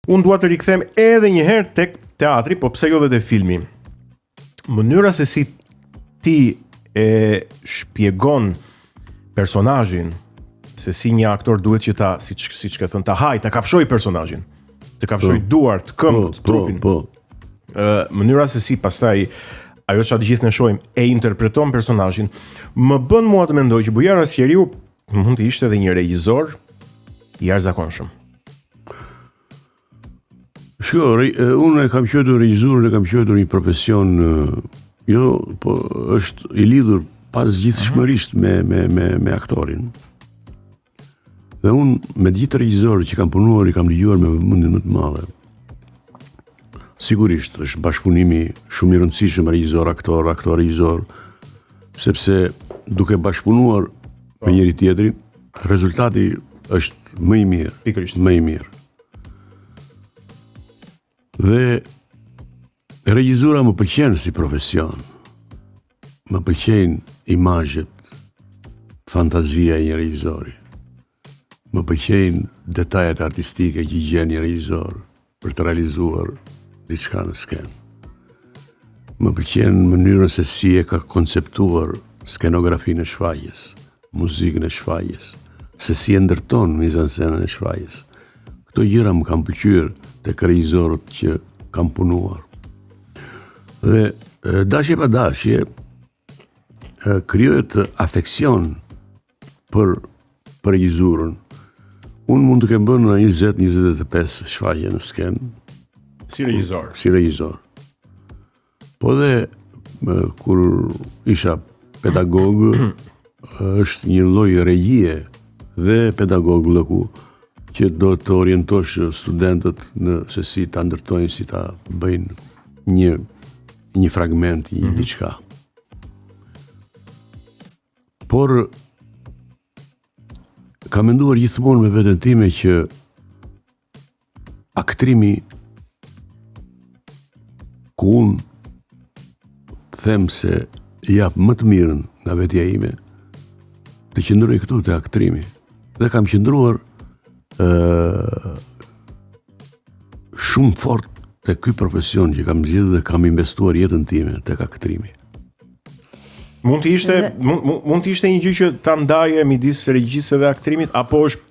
Unë dua të rikthem edhe një herë tek teatri, po pse jo dhe te filmi. Mënyra se si ti e shpjegon personazhin, se si një aktor duhet që ta, siç ka thënë, ta haj, ta kafshoj personazhin, të kafshoj duart, këmbët, trupin. Mënyra se si pastaj ajo që të gjithë ne shohim e interpreton personazhin, më bën mua të mendoj që Bujar Asqeriu mund të ishte edhe një regjisor i jashtëzakonshëm. Unë e kam quajtur regjizor, e kam quajtur një profesion po është i lidhur pas gjithshmërisht me aktorin. Dhe unë me gjithë regjisorët që kam punuar i kam dëgjuar me vëmendje më të madhe. Sigurisht është bashkëpunimi shumë i rëndësishëm regjisor aktor regjisor, sepse duke bashkëpunuar me njëri tjetrin, rezultati është më i mirë, Pikërisht. më i mirë. Dhe regjizura më pëlqen si profesion. Më pëlqejnë imazhet, fantazia e një regjizori. Më pëlqejnë detajet artistike që gjen një regjizor për të realizuar diçka në skenë. Më pëlqen mënyrën se si e ka konceptuar skenografinë e shfaqjes, muzikën e shfaqjes, se si e ndërton mizansenën e shfaqjes. Këto gjëra më kanë pëlqyer tek regjisorët që kam punuar. Dhe dashje pa dashje krijohet afeksion për regjizurën. Unë mund të kem bënë 20-25 shfaqje në skenë, Si regjisor. si regjisor. Po dhe kur isha pedagog, është një lloj regjie dhe pedagog lëku që do të orientosh studentët në se si ta ndërtojnë, si ta bëjnë një fragment, një diçka. Por kam menduar gjithmonë me veten time që aktrimi ku unë them se jap më të mirën nga vetja ime, të qëndroj këtu te aktrimi. Dhe kam qëndruar shumë fort te ky profesion që kam zgjedhur dhe kam investuar jetën time tek aktrimi. Mund të ishte një gjë që ta ndaje midis regjisë dhe aktrimit, apo është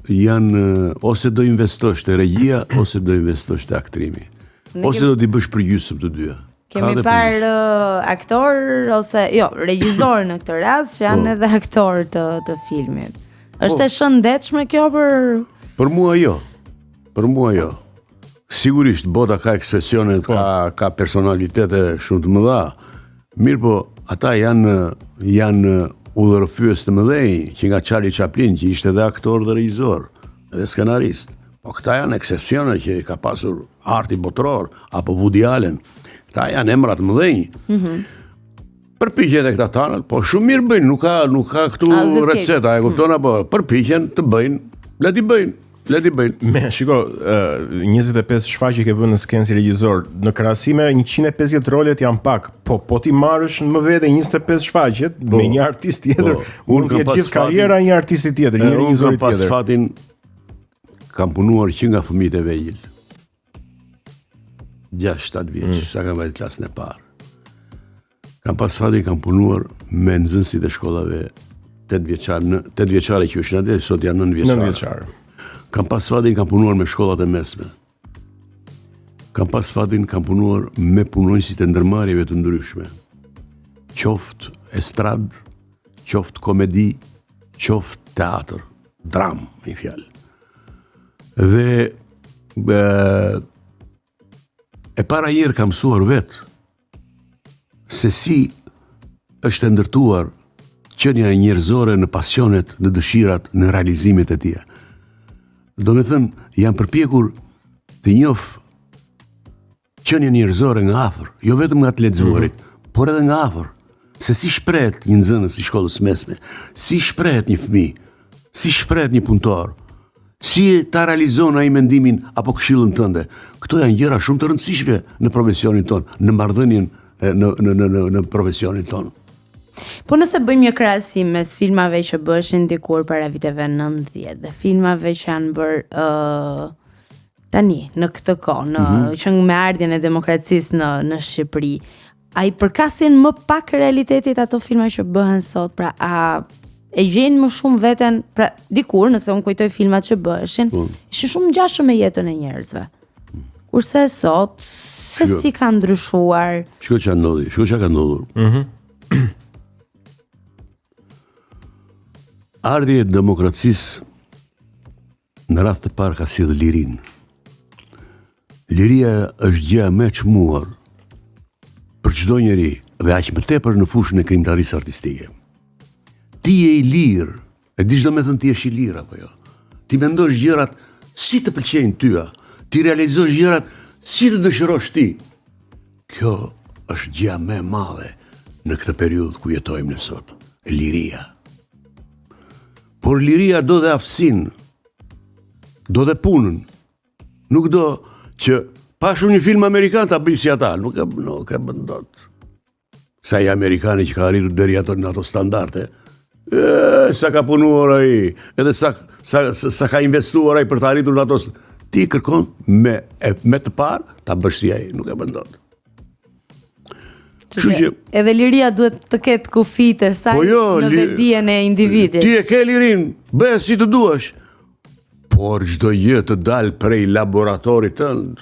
janë ose do investosh te regjia ose do investosh te aktrimi. Ose do t'i bësh përgjysmë të dyja. Kemi parë aktor ose regjisor në këtë rast që janë edhe aktor të filmit. Është e shëndetshme kjo për mua jo. Për mua jo. Sigurisht bota ka ekspresionet, ka personalitete shumë të mëdha. Mirë po, ata janë udhërrëfyes të mëdhenj, që nga Charlie Chaplin, që ishte edhe aktor dhe regjisor, edhe skenarist. Po këta janë eksepsione që ka pasur arti botror, apo Woody Allen. Këta janë emra të mëdhenj. Përpiqen e këta tanët, po shumë mirë bëjnë, nuk ka këtu receta, e kupton apo përpiqen të bëjnë, le t'i bëjnë. Shiko, 25 shfaqje ke vënë në skenë si regjisor, në krahasime 150 rolet janë pak, po ti marrësh më vete 25 shfaqjet me një artist tjetër, unë të jetë gjithë karriera një artisti tjetër, një regjisor tjetër. Unë kam pas fatin, kam punuar që nga fëmijët e vegjël. 6-7 vjeç, sa kam vajtë klasën e parë. Kam pas fatin, kam punuar me nxënësit e shkollave 8 vjeçare që është në sot janë 9 vjeçare. Kam pas fatin, kam punuar me shkollat e mesme. Kam pas fatin, kam punuar me punonjësit e ndërmarrjeve të ndryshme. Qoftë estrad, qoftë komedi, qoftë teatr, dram, me fjalë. Dhe e para herë kam mësuar vetë se si është e ndërtuar qenia njerëzore në pasionet, në dëshirat, në realizimet e tija. Do me thënë, jam përpjekur të njoh qenia njerëzore nga afër, jo vetëm nga të lexuarit, por edhe nga afër, se si shprehet një nxënës i shkollës mesme, si shprehet një fëmijë, si shprehet një punëtor, si ta realizon ai mendimin apo këshillën tënde. Këto janë gjëra shumë të rëndësishme në profesionin ton, në marrëdhënien në profesionin ton. Po nëse bëjmë një krahasim mes filmave që bëshin dikur para viteve 90 dhe filmave që janë bërë tani në këtë kohë, që me ardhjen e demokracisë në Shqipëri, a i përkasin më pak realitetit ato filma që bëhen sot, pra a e gjenë më shumë veten, pra dikur nëse unë kujtoj filmat që bëheshin, ishin shumë ngjashëm me jetën e njerëzve. Kurse sot, se si ka ndryshuar. Shko që ka ndodhur. Ardhja e demokracisë në radhë të parë ka sjellë lirinë. Liria është gjëja më e çmuar për çdo njeri dhe aq më tepër në fushën e krijimtarisë artistike. Ti je i lirë, e di çdo më thënë ti je i lirë apo jo. Ti mendosh gjërat si të pëlqejnë tyja, ti realizosh gjërat si të dëshirosh ti. Kjo është gjëja më e madhe në këtë periudhë ku jetojmë ne sot, liria. Por liria do dhe aftësinë, do dhe punën. Nuk do që pashu një film amerikan ta bëj si ata, nuk e bën dot. Sa i amerikani që ka arritur deri në ato standarde, sa ka punuar ai, edhe sa ka investuar ai për të arritur në ato. Ti kërkon me të parë ta bësh si ai, nuk e bën dot. Edhe liria duhet të ketë kufit e saj në vetdijen e individit. Ti e ke lirin, bëj si të duash. Por çdo gjë të dalë prej laboratorit tënd.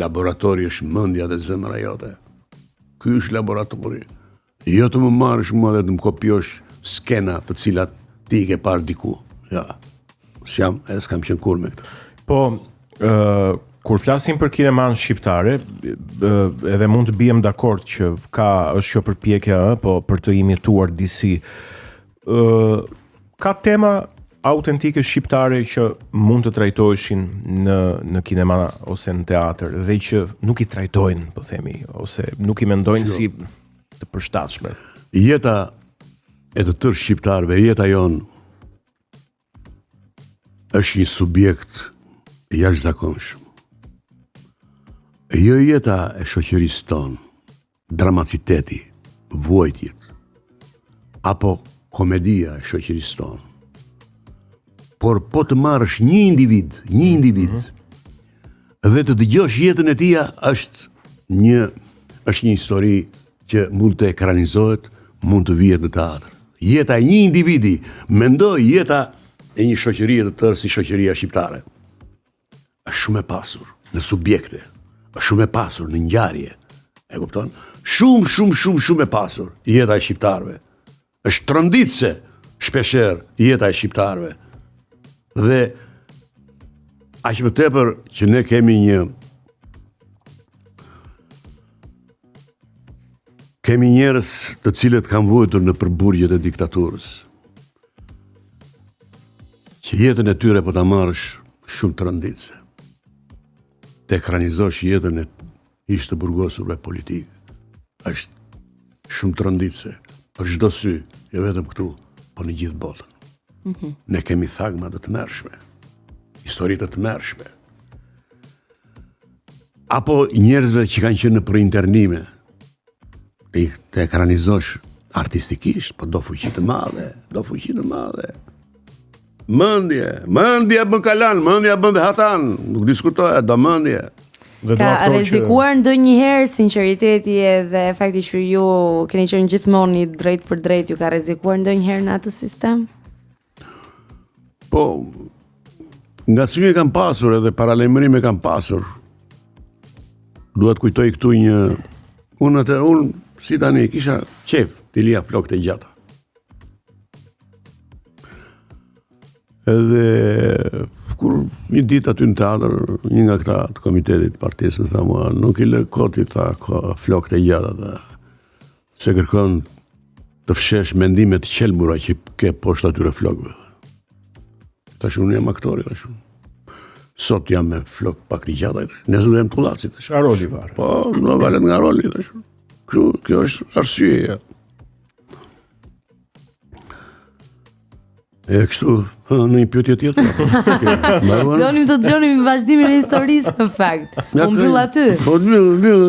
Laboratori është mendja dhe zemra jote. Ky është laboratori. Jo të më marrësh mua dhe të më kopjosh skena të cilat ti i ke parë diku. Ja. S'kam qenë kur me këtë. Po, kur flasim për kineman shqiptare, edhe mund të bijem dakord që është kjo përpjekje, po për të imituar disi. Ka tema autentike shqiptare që mund të trajtoheshin në kinema ose në teatr dhe që nuk i trajtojnë, po themi, ose nuk i mendojnë si të përshtatshme. Jeta e të tërë shqiptarëve, jeta jonë është një subjekt jashtëzakonshëm. Jo jeta e shoqërisë tonë, dramaciteti, vuajtjet, apo komedia e shoqërisë tonë. Por po të marrësh një individ, dhe të dëgjosh jetën e tij është një histori që mund të ekranizohet, mund të vihet në teatr. Jeta e një individi, mendoj jeta e një shoqërie të tërë si shoqëria shqiptare. Është shumë e pasur në subjekte, është shumë e pasur në ngjarje. E kupton? Shumë e pasur jeta e shqiptarëve. Është tronditse shpeshherë jeta e shqiptarëve. Dhe aq më tepër që ne kemi njerëz të cilët kanë vuajtur në përburgjet e diktaturës. Që jetën e tyre po ta marrësh shumë tronditse. Të ekranizosh jetën e ish të burgosurve politik. Është shumë tronditse për çdo sy, jo vetëm këtu, po në gjithë botën. Ne kemi thagma të tmerrshme, histori të tmerrshme. Apo njerëzve që kanë qenë për internime, të ekranizosh artistikisht, po do fuqi të madhe. Mendje bën kalan, mendja bën dhe hatan, nuk diskutohet, do mendje. Ka rrezikuar ndonjëherë sinqeriteti edhe fakti që ju keni qenë gjithmonë drejt për drejt, ju ka rrezikuar ndonjëherë në atë sistem? Po, ngacmime kam pasur edhe paralajmërime kam pasur. Duhet kujtoj këtu unë si tani kisha qef të lija flokët e gjata. Edhe kur një ditë aty në teatr, një nga këta të komitetit partisë më tha mua, nuk i lë koti tha flokët e gjata, se kërkon të fshesh mendimet të qelbura që ke poshtë atyre flokëve. Tash unë jam aktori, tash. Sot jam me flok pak të gjata, nesër jam tullaci, tash. Ka roli varë. Po, në valet nga roli, tash. Kjo është arsyeja. E kështu, në një pyetje tjetër. Donim të dëgjonim vazhdimin e historisë në fakt. U mbyll aty. Po mbyll.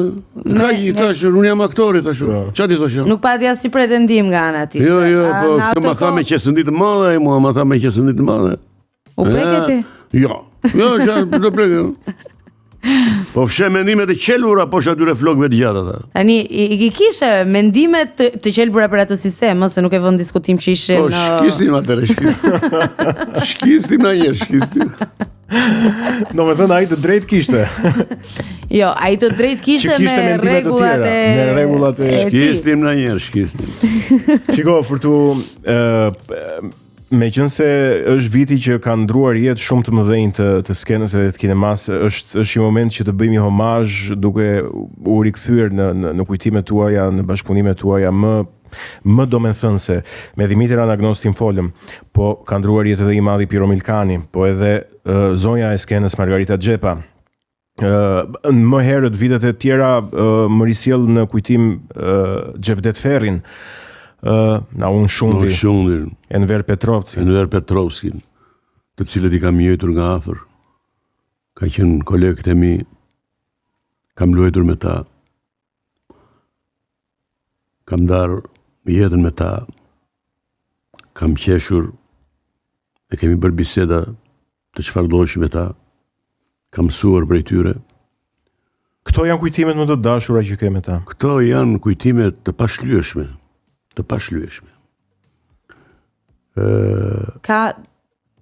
Tash unë jam aktori tash. Çfarë ti thosh? Nuk pati asnjë pretendim nga ana tij. Jo, po të më tha me qesëndit të madhe, mua më tha me qesëndit të madhe. U preke ti? Jo, do preke. Po fshe mendimet e qelbura poshtë atyre flokëve të gjata ata. Tani i kishe mendimet të qelbura për atë sistem, se nuk e vën diskutim që ishin. Po shkistim atëre, shkistim. Shkistim na njerë, shkistim. Do me thënë ai të drejt kishte. Jo, ai të drejt kishte me rregullat e me rregullat e shkistim na njerë, shkistim. Shiko, për tu meqense është viti që ka ndruar jetë shumë të mëdhenj të skenës edhe të kinemas, është i moment që të bëjmë homazh duke u rikthyer në kujtimet tuaja, në bashkëpunimet tuaja më domethënëse. Me Dimitër Anagnostin folëm, po ka ndruar jetë edhe i madhi Piro Milkani, po edhe zonja e skenës Margarita Xhepa. Më herët vitet e tjera më risjell në kujtim Xhevdet Ferrin, Naun Shundi, Enver Petrovski, të cilët i kam njëjtur nga afër. Ka qenë kolegët e mi, kam luajtur me ta, kam darë jetën me ta, kam qeshur, e kemi bërë biseda të çfarëdoshi me ta, kam mësuar prej tyre. Këto janë kujtimet më të dashura që ke me ta? Këto janë kujtimet të pashlyeshme.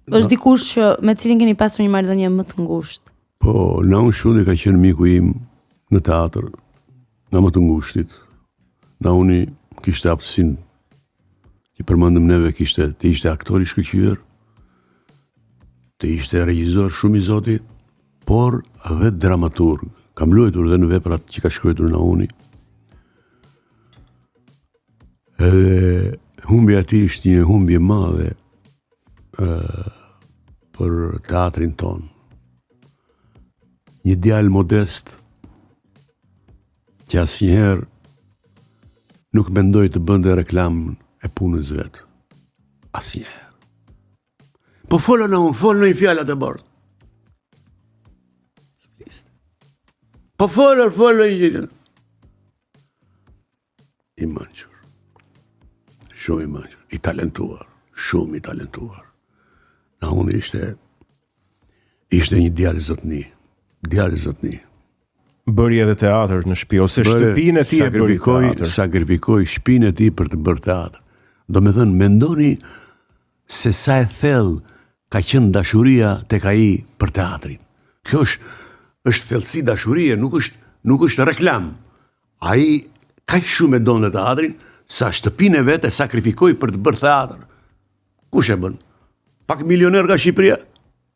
Është dikush që me cilin keni pasur një marrëdhënie më të ngushtë? Po, Naun Shundi ka qenë miku im në teatr, nga më të ngushtit. Nauni kishte aftësinë që përmendëm neve, të ishte aktor i shkëlqyer, të ishte regjisor shumë i zoti, por edhe dramaturg. Kam luajtur edhe në veprat që ka shkruar Nauni. Edhe humbja ati ishte një humbje madhe për teatrin ton. Një djalë modest që asnjëherë nuk mendoi të bënte reklamën e punës vet. Asnjëherë. Po folë një fjalë të bardhë. Po folë një. I manqur. Shumë i manqër, i talentuar, shumë i talentuar. Nauni ishte një djalë zotni. Bëri edhe teatr në shtëpi, ose shtëpinë e tij e bëri teatr. Sakrifikoi shtëpinë e tij për të bërë teatr. Do me thënë, mendoni se sa e thellë ka qenë dashuria tek ai për teatrin. Kjo është thellësi dashurie, nuk është reklam. Ai kaq shumë e donte teatrin, sa shtëpinë e vetë e sakrifikoi për të bërë teatr. Kush e bën? Pak milioner nga Shqipëria?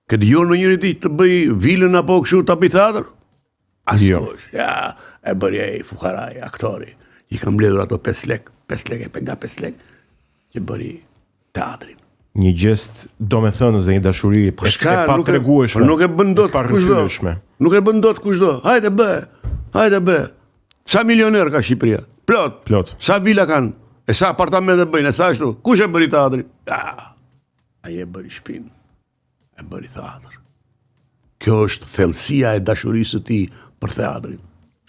Këtë dëgjon në njëri ti të bëj vilën apo kështu të bëj teatr? Askush. Ja, e bëri ai fukaraj, aktori. I kam mbledhur ato 5 lek nga 5 lek, që bëri teatrin. Një gest domethënës dhe një dashuri e patregueshme. Nuk e bën dot kushdo. Nuk e bën dot kushdo. Hajde bë. Sa milioner ka Shqipëria? Plot. Sa vila kanë? E sa apartamente bëjnë? E sa ashtu? Kush e bëri teatrin? Ai e bëri shtëpinë. E bëri teatr. Kjo është thellësia e dashurisë së tij për teatrin.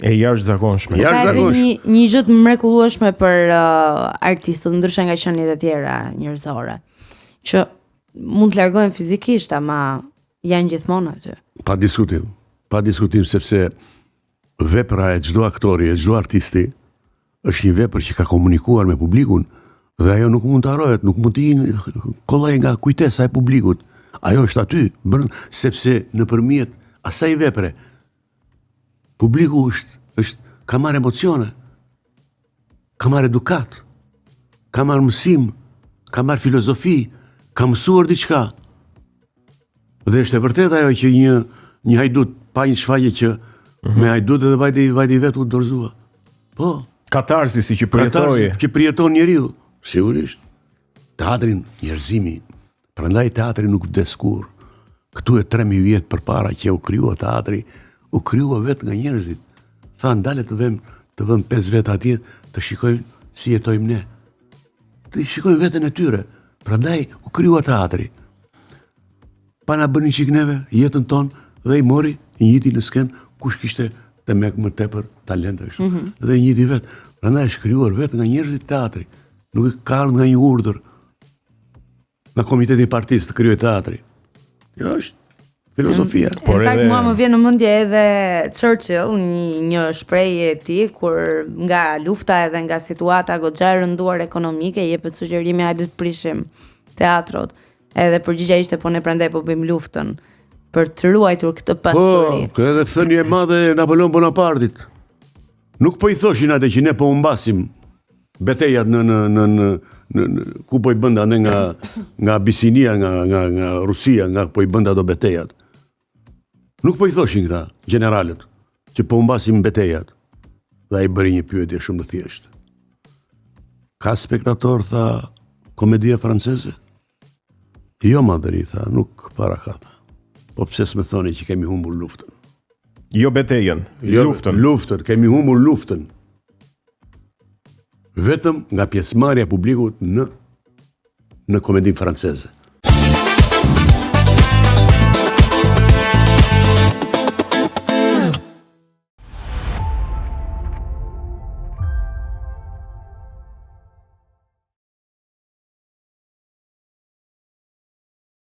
E jashtëzakonshme. Një gjë të mrekullueshme për artistët, ndryshe nga qeniet e tjera njerëzore, që mund të largohen fizikisht, ama janë gjithmonë aty. Pa diskutim, sepse vepra e çdo aktori, e çdo artisti është një vepër që ka komunikuar me publikun dhe ajo nuk mund të harrohet, nuk mund të kollaj nga kujtesa e publikut. Ajo është aty, sepse nëpërmjet asaj vepre publiku ka marrë emocione, ka marrë edukat, ka marrë mësim, ka marrë filozofi, ka mësuar diçka. Dhe është e vërtet ajo që një hajdut pa një shfaqje që me hajdut edhe vajti vetë u dorëzua. Po. Katarsisi që përjetoi. Që përjeton njeriu, sigurisht. Teatrin, njerëzimi. Prandaj teatri nuk vdes kurrë. Këtu e 3000 vjet përpara që u krijua teatri, u krijua vetë nga njerëzit. Thanë, dale të vëm 5 vjet atje, të shikojmë si jetojmë ne. Të shikojmë veten e tyre. Prandaj u krijua teatri. Pa na bënë çik neve jetën tonë dhe i mori njëti në skenë kush kishte të më tepër talent kështu. Dhe njëti vet. Prandaj është krijuar vetë nga njerëzit teatri. Nuk ka ardhur nga një urdhër nga komiteti i partisë të krijojë teatri. Kjo është filozofia. Por në fakt mua më vjen në mendje edhe Churchill, një shprehje e tij kur nga lufta edhe nga situata goxha e rënduar ekonomike jepet sugjerimi hajde të prishim teatrot. Edhe përgjigjja ishte po ne prandaj po bëjmë luftën për të ruajtur këtë pasuri. Po, edhe thënie e madhe Napoleon Bonapartit. Nuk po i thoshin atë që ne po humbasim betejat në ku po i bënda ne nga Abisinia, nga Rusia, nga po i bënda do betejat. Nuk po i thoshin këta generalët që po humbasim betejat. Dhe ai bëri një pyetje shumë të thjeshtë. Ka spektator, tha, komedia franceze? Jo, madhëri, tha, nuk para ka, tha. Po pse s'me thoni që kemi humbur luftën? Jo betejën, luftën. Luftën, kemi humbur luftën. Vetëm nga pjesëmarrja e publikut në komedinë franceze.